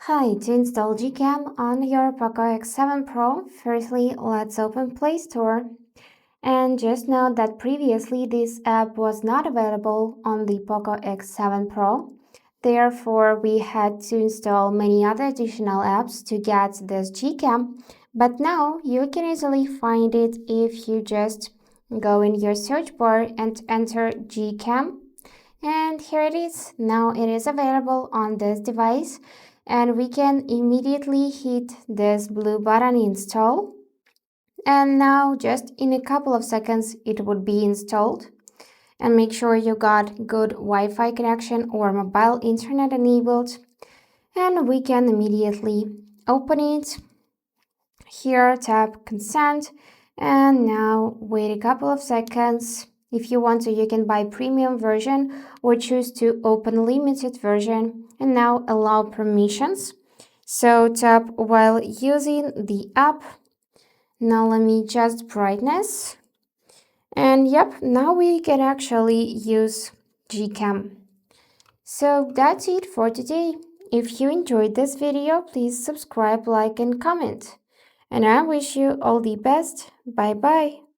Hi, to install GCAM on your Poco X7 Pro, firstly let's open Play Store. And just note that previously this app was not available on the Poco X7 Pro. Therefore, we had to install many other additional apps to get this GCAM. But now you can easily find it if you just go in your search bar and enter GCAM. And here it is. Now it is available on this device and we can immediately hit this blue button install. And now just in a couple of seconds it would be installed. And make sure you got good Wi-Fi connection or mobile internet enabled. And we can immediately open it. Here tap consent and now wait a couple of seconds. If you want to, you can buy premium version or choose to open limited version and now allow permissions. So tap while using the app. Now let me adjust brightness. And yep, now we can actually use GCAM. So that's it for today. If you enjoyed this video, please subscribe, like and comment. And I wish you all the best. Bye bye.